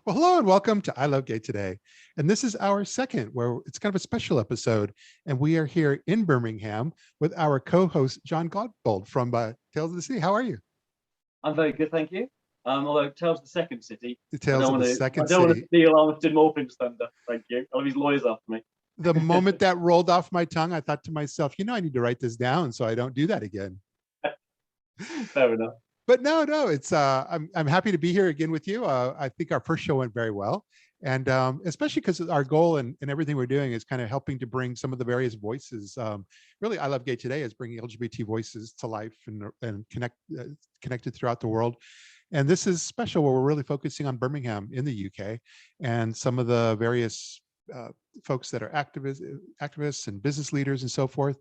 Well, hello and welcome to I Love Gay today. And this is our second, where it's kind of a special episode. And we are here in Birmingham with our co-host, John Godbold from Tales of the City. How are you? I'm very good, thank you. Although Tales of the Second City, The Tales of the Second I don't want to City. steal Armistead Morphin's thunder. Thank you. I'll have his lawyers after me. The moment that rolled off my tongue, I thought to myself, I need to write this down so I don't do that again. Fair enough. But no, it's I'm happy to be here again with you. I think our first show went very well, and especially because our goal and everything we're doing is kind of helping to bring some of the various voices. Really, I Love Gay today is bringing LGBT voices to life and connected throughout the world. And this is special where we're really focusing on Birmingham in the UK and some of the various folks that are activists and business leaders and so forth.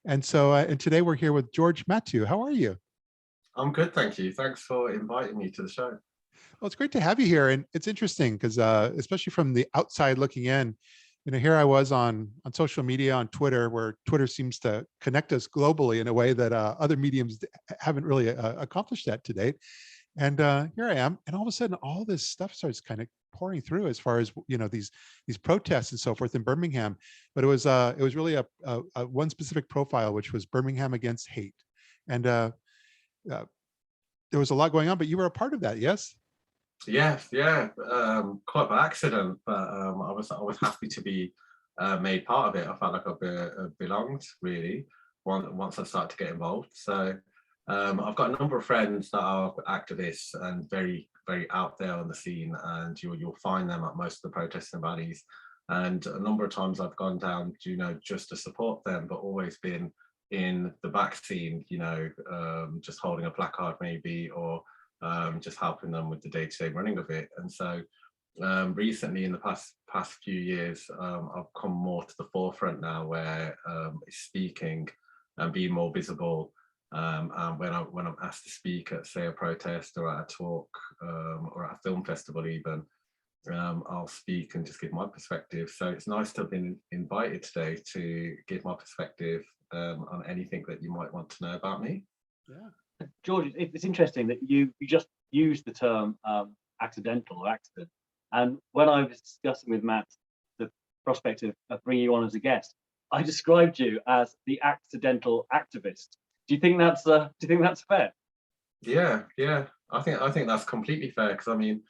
And so, and today we're here with George Mattu. How are you? I'm good, thank you. Thanks for inviting me to the show. Well, it's great to have you here. And it's interesting because especially from the outside looking in, here I was on social media, on Twitter, where Twitter seems to connect us globally in a way that other mediums haven't really accomplished that to date. And here I am. And all of a sudden, all this stuff starts kind of pouring through as far as, these protests and so forth in Birmingham. But it was really a one specific profile, which was Birmingham Against Hate. And there was a lot going on, but you were a part of that, yes? Yes, yeah, quite by accident, but I was happy to be made part of it. I felt like I belonged really once I started to get involved. So I've got a number of friends that are activists and very, very out there on the scene, and you'll find them at most of the protests and rallies. And a number of times I've gone down, just to support them, but always been in the back scene, just holding a placard maybe, or just helping them with the day-to-day running of it. And so recently in the past few years, I've come more to the forefront now, where speaking and being more visible. And when I'm asked to speak at, say, a protest or at a talk or at a film festival even, I'll speak and just give my perspective. So it's nice to have been invited today to give my perspective on anything that you might want to know about me. Yeah, George, it's interesting that you just used the term accidental or accident. And when I was discussing with Matt the prospect of bringing you on as a guest, I described you as the accidental activist. Do you think that's fair? Yeah, I think that's completely fair, because I mean,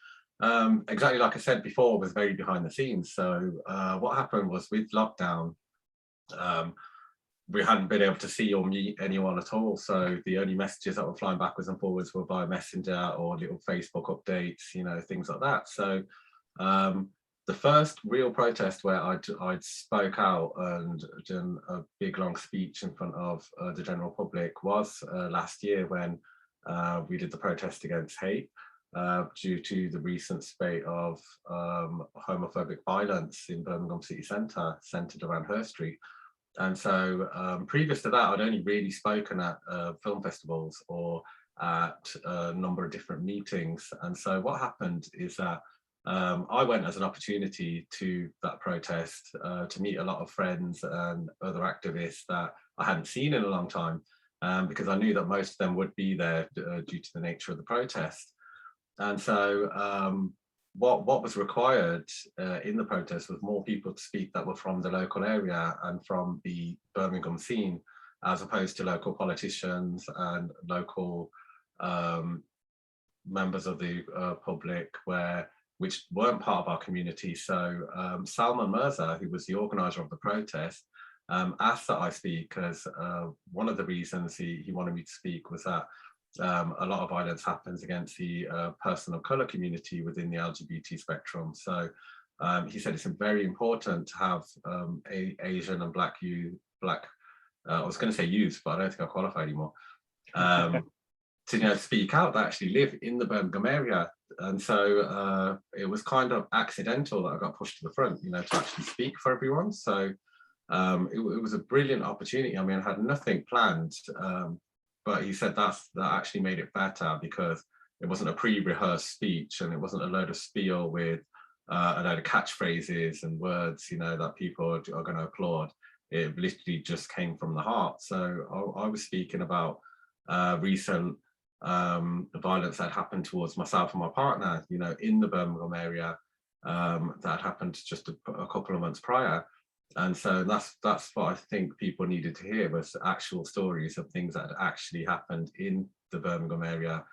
exactly like I said before, was very behind the scenes. So what happened was, with lockdown, we hadn't been able to see or meet anyone at all. So the only messages that were flying backwards and forwards were by Messenger or little Facebook updates, things like that. So the first real protest where I'd spoke out and done a big long speech in front of the general public was last year, when we did the protest against hate due to the recent spate of homophobic violence in Birmingham city centre, centred around Her Street. And so previous to that, I'd only really spoken at film festivals or at a number of different meetings. And so what happened is that I went as an opportunity to that protest to meet a lot of friends and other activists that I hadn't seen in a long time, because I knew that most of them would be there due to the nature of the protest. And so what was required in the protest was more people to speak that were from the local area and from the Birmingham scene, as opposed to local politicians and local members of the public which weren't part of our community. So Salman Mirza, who was the organizer of the protest, asked that I speak, because one of the reasons he wanted me to speak was that a lot of violence happens against the person of colour community within the LGBT spectrum. So he said it's very important to have Asian and black, I was going to say youth, but I don't think I qualify anymore, to speak out, that actually live in the Birmingham area. And so it was kind of accidental that I got pushed to the front, to actually speak for everyone. So it was a brilliant opportunity. I mean, I had nothing planned. But he said that actually made it better, because it wasn't a pre-rehearsed speech, and it wasn't a load of spiel with a load of catchphrases and words, that people are going to applaud. It literally just came from the heart. So I was speaking about recent violence that happened towards myself and my partner, you know, in the Birmingham area, that happened just a couple of months prior. And so that's what I think people needed to hear, was actual stories of things that had actually happened in the Birmingham area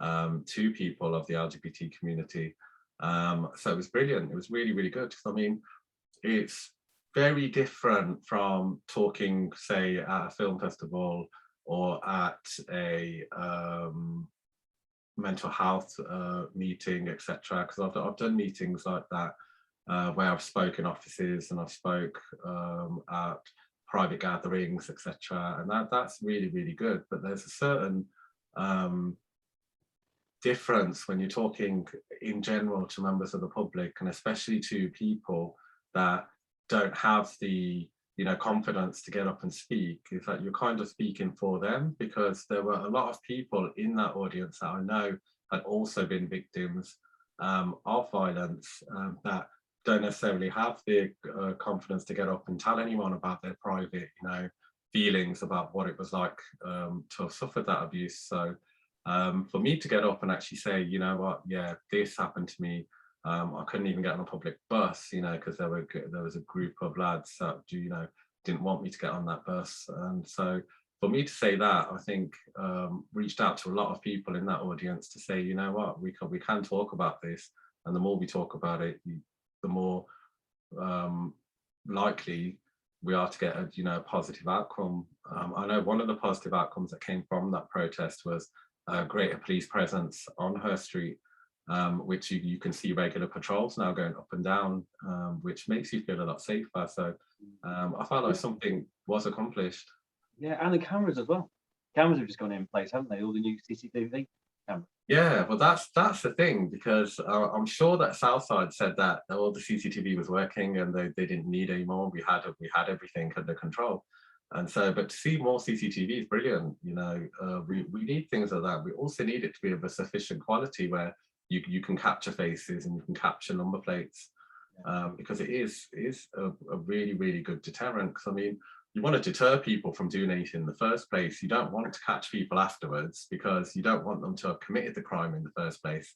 to people of the LGBT community. So it was brilliant. It was really, really good. I mean, it's very different from talking, say, at a film festival or at a mental health meeting, etc. Because I've done meetings like that where I've spoken offices and I've spoke at private gatherings, etc. And that's really, really good. But there's a certain difference when you're talking in general to members of the public, and especially to people that don't have the confidence to get up and speak. Is that you're kind of speaking for them, because there were a lot of people in that audience that I know had also been victims of violence, that don't necessarily have the confidence to get up and tell anyone about their private feelings about what it was like to have suffered that abuse. So for me to get up and actually say, you know what, yeah, this happened to me. I couldn't even get on a public bus, because there was a group of lads that didn't want me to get on that bus. And so for me to say that, I think reached out to a lot of people in that audience to say, you know what, we can talk about this, and the more we talk about it, the more likely we are to get a positive outcome. I know one of the positive outcomes that came from that protest was greater police presence on Her Street, which you can see regular patrols now going up and down, which makes you feel a lot safer. So I felt like something was accomplished. Yeah, and the cameras as well. Cameras have just gone in place, haven't they? All the new CCTV cameras. Yeah, well, that's the thing, because I'm sure that Southside said that all the CCTV was working and they didn't need any more. We had everything under control. And so, but to see more CCTV is brilliant. We need things like that. We also need it to be of a sufficient quality where you can capture faces and you can capture number plates, because it is a really, really good deterrent. Because I mean, you want to deter people from doing anything in the first place. You don't want to catch people afterwards, because you don't want them to have committed the crime in the first place.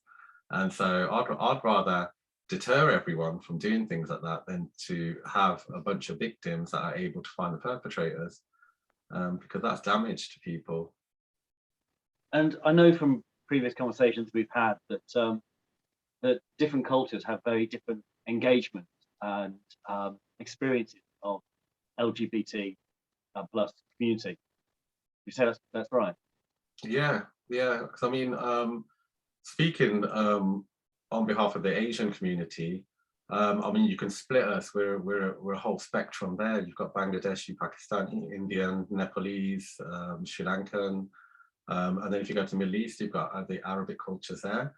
And so I'd rather deter everyone from doing things like that than to have a bunch of victims that are able to find the perpetrators, because that's damage to people. And I know from previous conversations we've had that that different cultures have very different engagement and experiences of LGBT plus community. You say that's right? Yeah. Because I mean, speaking on behalf of the Asian community, I mean, you can split us. We're a whole spectrum there. You've got Bangladeshi, Pakistani, Indian, Nepalese, Sri Lankan, and then if you go to the Middle East, you've got the Arabic cultures there.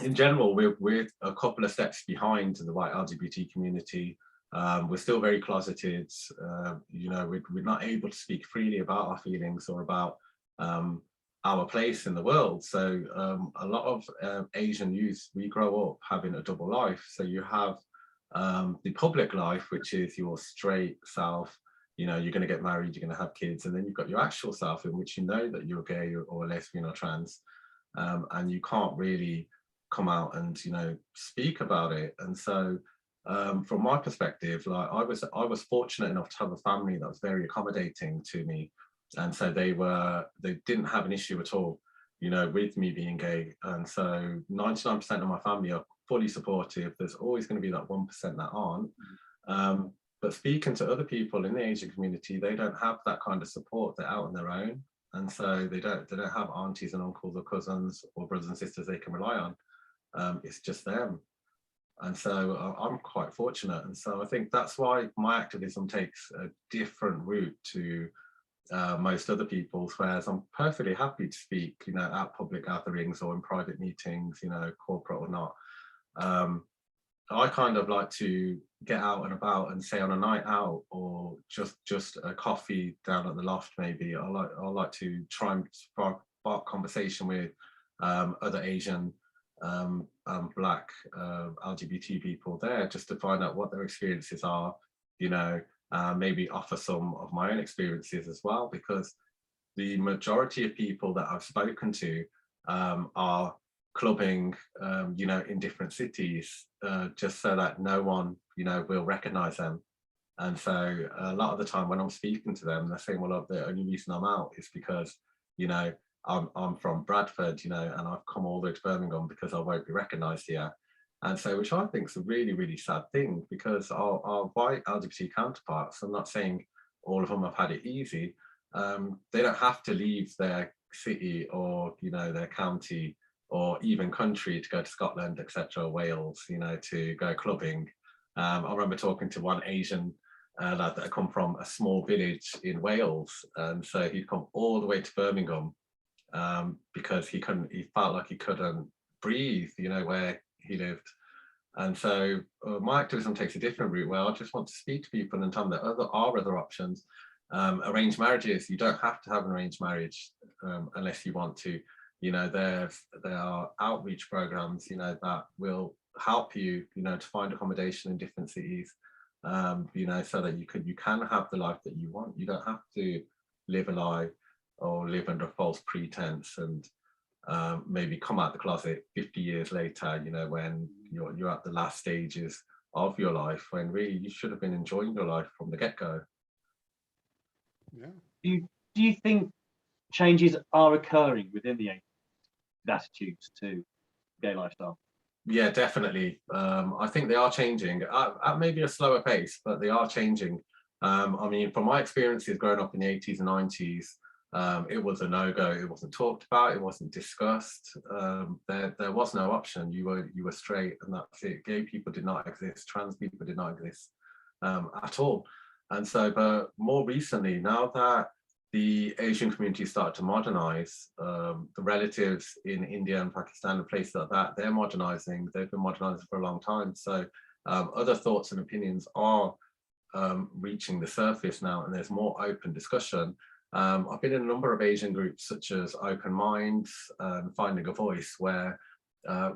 In general, we're a couple of steps behind the white LGBT community. We're still very closeted. We're not able to speak freely about our feelings or about our place in the world. So a lot of Asian youth, we grow up having a double life. So you have the public life, which is your straight self. You're going to get married, you're going to have kids, and then you've got your actual self, in which you know that you're gay or lesbian or trans, and you can't really come out and speak about it. And so from my perspective, like I was fortunate enough to have a family that was very accommodating to me, and so they didn't have an issue at all with me being gay. And so 99% of my family are fully supportive. There's always going to be that 1% that aren't. But speaking to other people in the Asian community, they don't have that kind of support. They're out on their own, and so they don't have aunties and uncles or cousins or brothers and sisters they can rely on. It's just them. And so I'm quite fortunate. And so I think that's why my activism takes a different route to most other people's, whereas I'm perfectly happy to speak, at public gatherings or in private meetings, corporate or not. I kind of like to get out and about and say on a night out or just a coffee down at the loft, maybe. I like to try and spark conversation with other Asian Black LGBT people there, just to find out what their experiences are, maybe offer some of my own experiences as well, because the majority of people that I've spoken to are clubbing, in different cities, just so that no one, will recognize them. And so a lot of the time when I'm speaking to them, they're saying, well, look, the only reason I'm out is because, I'm from Bradford, and I've come all the way to Birmingham because I won't be recognized here. And so, which I think is a really, really sad thing, because our white LGBT counterparts, I'm not saying all of them have had it easy, they don't have to leave their city or, their county or even country to go to Scotland, etc., Wales, to go clubbing. I remember talking to one Asian lad that had come from a small village in Wales, and so he'd come all the way to Birmingham because he felt like he couldn't breathe, where he lived. And so my activism takes a different route, where I just want to speak to people and tell them that there are other options. Arranged marriages, you don't have to have an arranged marriage unless you want to. There are outreach programs, that will help you, to find accommodation in different cities, so that you can have the life that you want. You don't have to live a lie or live under false pretense and maybe come out the closet 50 years later, when you're at the last stages of your life, when really you should have been enjoying your life from the get-go. Yeah. Do you think changes are occurring within the attitudes to gay lifestyle? Yeah, definitely. I think they are changing at maybe a slower pace, but they are changing. I mean, from my experiences growing up in the 80s and 90s, it was a no-go. It wasn't talked about. It wasn't discussed. There was no option. You were straight, and that's it. Gay people did not exist. Trans people did not exist at all. And so, but more recently, now that the Asian community started to modernize, the relatives in India and Pakistan and places like that, they're modernizing. They've been modernizing for a long time. So other thoughts and opinions are reaching the surface now, and there's more open discussion. I've been in a number of Asian groups, such as Open Minds and Finding a Voice, where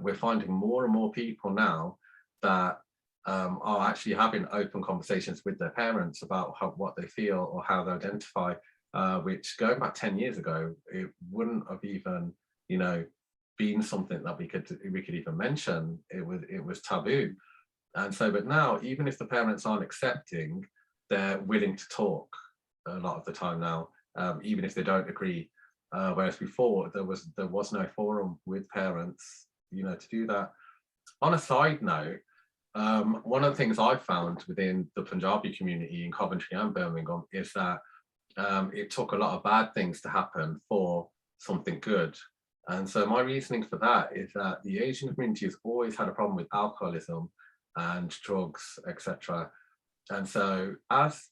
we're finding more and more people now that are actually having open conversations with their parents about what they feel or how they identify, which going back 10 years ago, it wouldn't have even, been something that we could even mention. It was taboo. And so, but now, even if the parents aren't accepting, they're willing to talk a lot of the time now, even if they don't agree. Whereas before, there was no forum with parents, to do that. On a side note, one of the things I found within the Punjabi community in Coventry and Birmingham is that it took a lot of bad things to happen for something good. And so my reasoning for that is that the Asian community has always had a problem with alcoholism and drugs, etc. And so as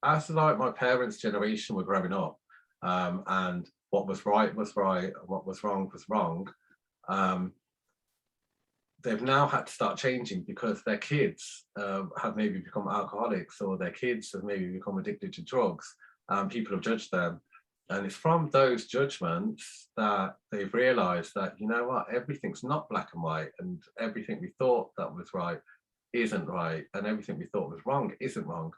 like my parents' generation were growing up, and what was right was right, what was wrong, they've now had to start changing because their kids have maybe become alcoholics, or their kids have maybe become addicted to drugs. People have judged them. And it's from those judgments that they've realized that, everything's not black and white, and everything we thought that was right isn't right, and everything we thought was wrong isn't wrong.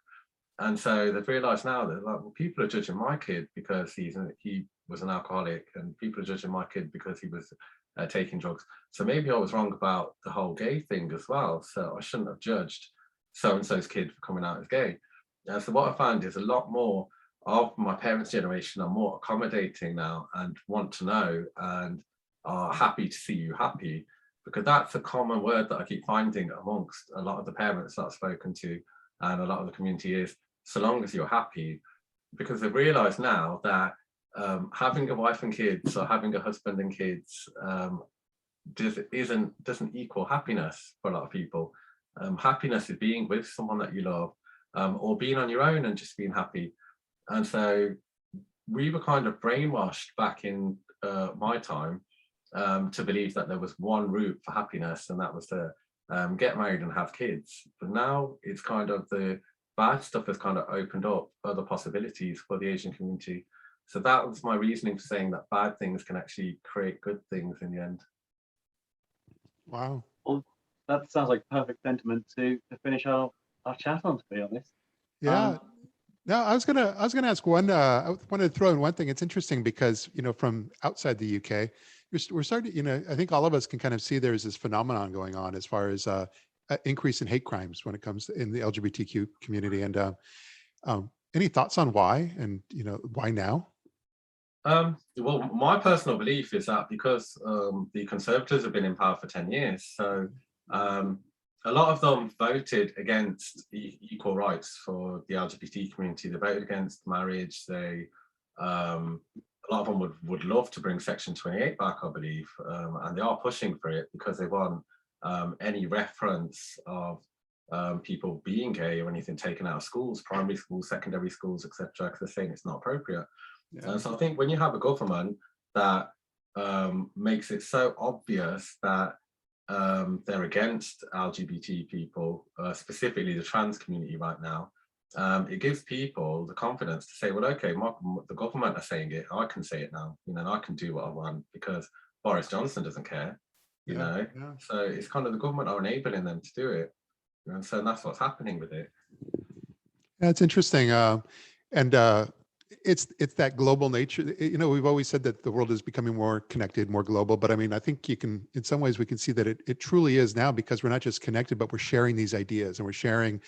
And so they've realized now that, like, well, people are judging my kid because he was an alcoholic, and people are judging my kid because he was taking drugs. So maybe I was wrong about the whole gay thing as well. So I shouldn't have judged so-and-so's kid for coming out as gay. So what I found is a lot more of my parents' generation are more accommodating now and want to know and are happy to see you happy, because that's a common word that I keep finding amongst a lot of the parents that I've spoken to and a lot of the community is, so long as you're happy, because they've realized now that having a wife and kids or having a husband and kids doesn't equal happiness for a lot of people. Happiness is being with someone that you love, or being on your own and just being happy. And so we were kind of brainwashed back in my time to believe that there was one route for happiness, and that was to get married and have kids. But now it's kind of the bad stuff has kind of opened up other possibilities for the Asian community. So that was my reasoning for saying that bad things can actually create good things in the end. Wow. Well, that sounds like perfect sentiment to finish our chat on, to be honest. Yeah. No, I was gonna ask one. I wanted to throw in one thing. It's interesting because from outside the UK, we're starting. I think all of us can kind of see there's this phenomenon going on as far as increase in hate crimes when it comes in the LGBTQ community. And any thoughts on why and why now? Well, my personal belief is that because the Conservatives have been in power for 10 years, so a lot of them voted against equal rights for the LGBT community. They voted against marriage. A lot of them would love to bring Section 28 back, I believe, and they are pushing for it because they want any reference of people being gay or anything taken out of schools, primary schools, secondary schools, etc., because they're saying it's not appropriate. Yeah. So I think when you have a government that makes it so obvious that they're against LGBT people, specifically the trans community right now, it gives people the confidence to say, well, okay, the government are saying it, I can say it now, and I can do what I want because Boris Johnson doesn't care, Yeah. So it's kind of the government are enabling them to do it. And so that's what's happening with it. Yeah, it's interesting. And it's that global nature. We've always said that the world is becoming more connected, more global. But I mean, I think in some ways, we can see that it truly is now because we're not just connected, but we're sharing these ideas and we're sharing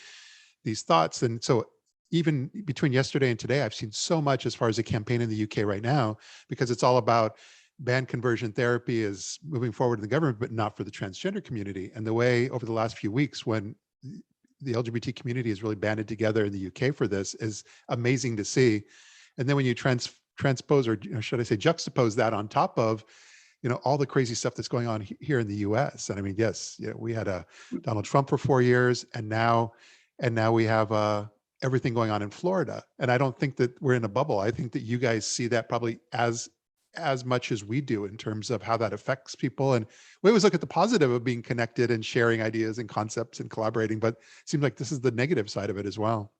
these thoughts. And so even between yesterday and today, I've seen so much as far as a campaign in the UK right now, because it's all about ban conversion therapy is moving forward in the government, but not for the transgender community. And the way over the last few weeks, when the LGBT community has really banded together in the UK for this is amazing to see. And then when you transpose, or should I say juxtapose that on top of, all the crazy stuff that's going on here in the US. And I mean, yes, we had a Donald Trump for 4 years, and now we have everything going on in Florida. And I don't think that we're in a bubble. I think that you guys see that probably as much as we do in terms of how that affects people. And we always look at the positive of being connected and sharing ideas and concepts and collaborating, but it seems like this is the negative side of it as well.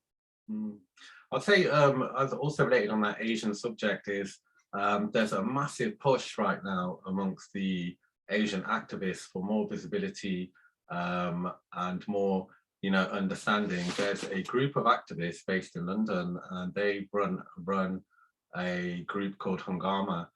I'd say, as also related on that Asian subject, is there's a massive push right now amongst the Asian activists for more visibility and more, understanding. There's a group of activists based in London, and they run a group called Hungama,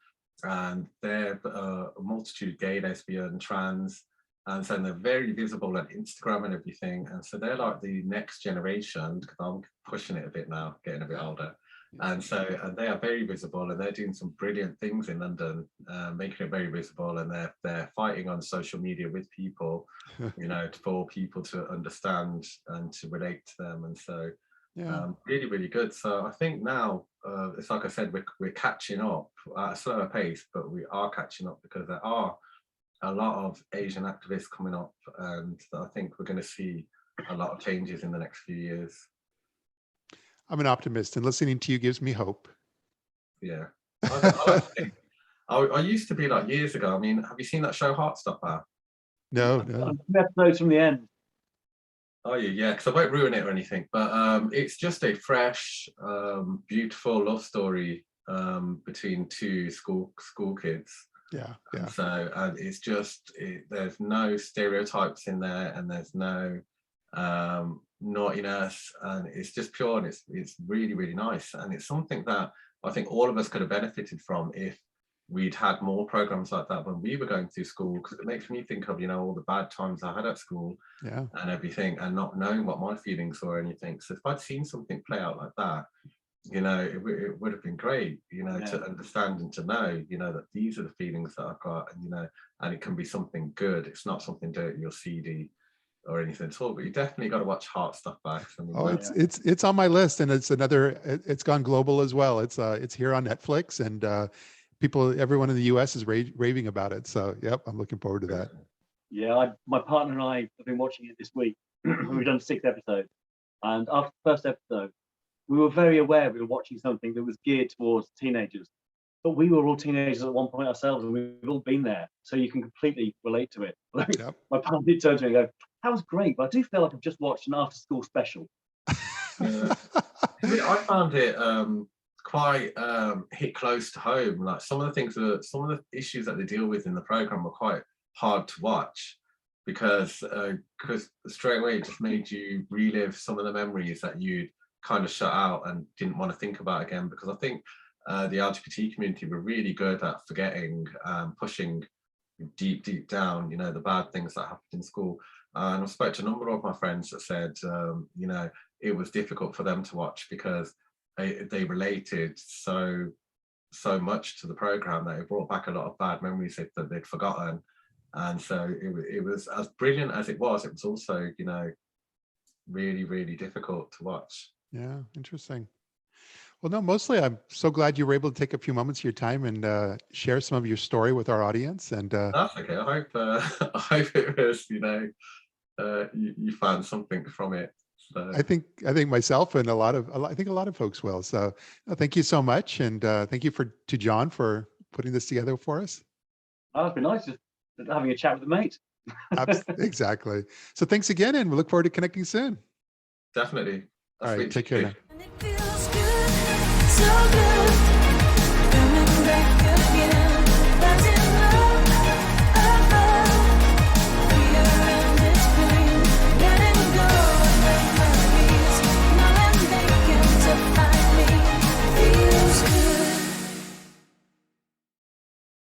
and they're a multitude, gay, lesbian, trans, and so they're very visible on Instagram and everything. And so they're like the next generation, because I'm pushing it a bit now, getting a bit older. And they are very visible, and they're doing some brilliant things in London, making it very visible. And they're fighting on social media with people, for people to understand and to relate to them. And so really, really good. So I think now, it's like I said, we're catching up at a slower pace, but we are catching up because there are a lot of Asian activists coming up, and I think we're going to see a lot of changes in the next few years. I'm an optimist, and listening to you gives me hope. Yeah. I used to be like years ago. I mean, have you seen that show Heartstopper? No. Episodes from the end. Oh yeah, because I won't ruin it or anything, but it's just a fresh, beautiful love story between two school kids. Yeah. And it's just, there's no stereotypes in there, and there's no naughtiness, and it's just pure, and it's really, really nice. And it's something that I think all of us could have benefited from if we'd had more programs like that when we were going through school, because it makes me think of, all the bad times I had at school and everything, and not knowing what my feelings were or anything. So if I'd seen something play out like that, it would have been great, to understand and to know, that these are the feelings that I've got, and it can be something good. It's not something dirty or seedy or anything at all, but you definitely got to watch Heartstopper. It's on my list, and it's gone global as well. It's here on Netflix, and everyone in the US is raving about it. So yep, I'm looking forward to that. Yeah, my partner and I have been watching it this week. We've done 6 episodes, and after the first episode, we were very aware we were watching something that was geared towards teenagers, but we were all teenagers at one point ourselves, and we've all been there, so you can completely relate to it. Yep. My partner did turn to me and go, "That was great, but I do feel like I've just watched an after-school special." I found it quite hit close to home. Like some of the issues that they deal with in the program were quite hard to watch, because straight away it just made you relive some of the memories that you'd kind of shut out and didn't want to think about again, because I think the LGBT community were really good at forgetting, pushing deep down, you know, the bad things that happened in school. And I spoke to a number of my friends that said, you know, it was difficult for them to watch because they related so much to the program that it brought back a lot of bad memories that they'd forgotten. And so it was, as brilliant as it was also, you know, really difficult to watch. Yeah, interesting. Well, no, mostly I'm so glad you were able to take a few moments of your time and share some of your story with our audience. And That's okay. I hope I hope it was, you know, you found something from it. So. I think myself and I think a lot of folks will. So thank you so much, and thank you to John for putting this together for us. Oh, it's been nice just having a chat with a mate. Exactly. So thanks again, and we look forward to connecting soon. Definitely. All right, take care now. And it feels good, so good.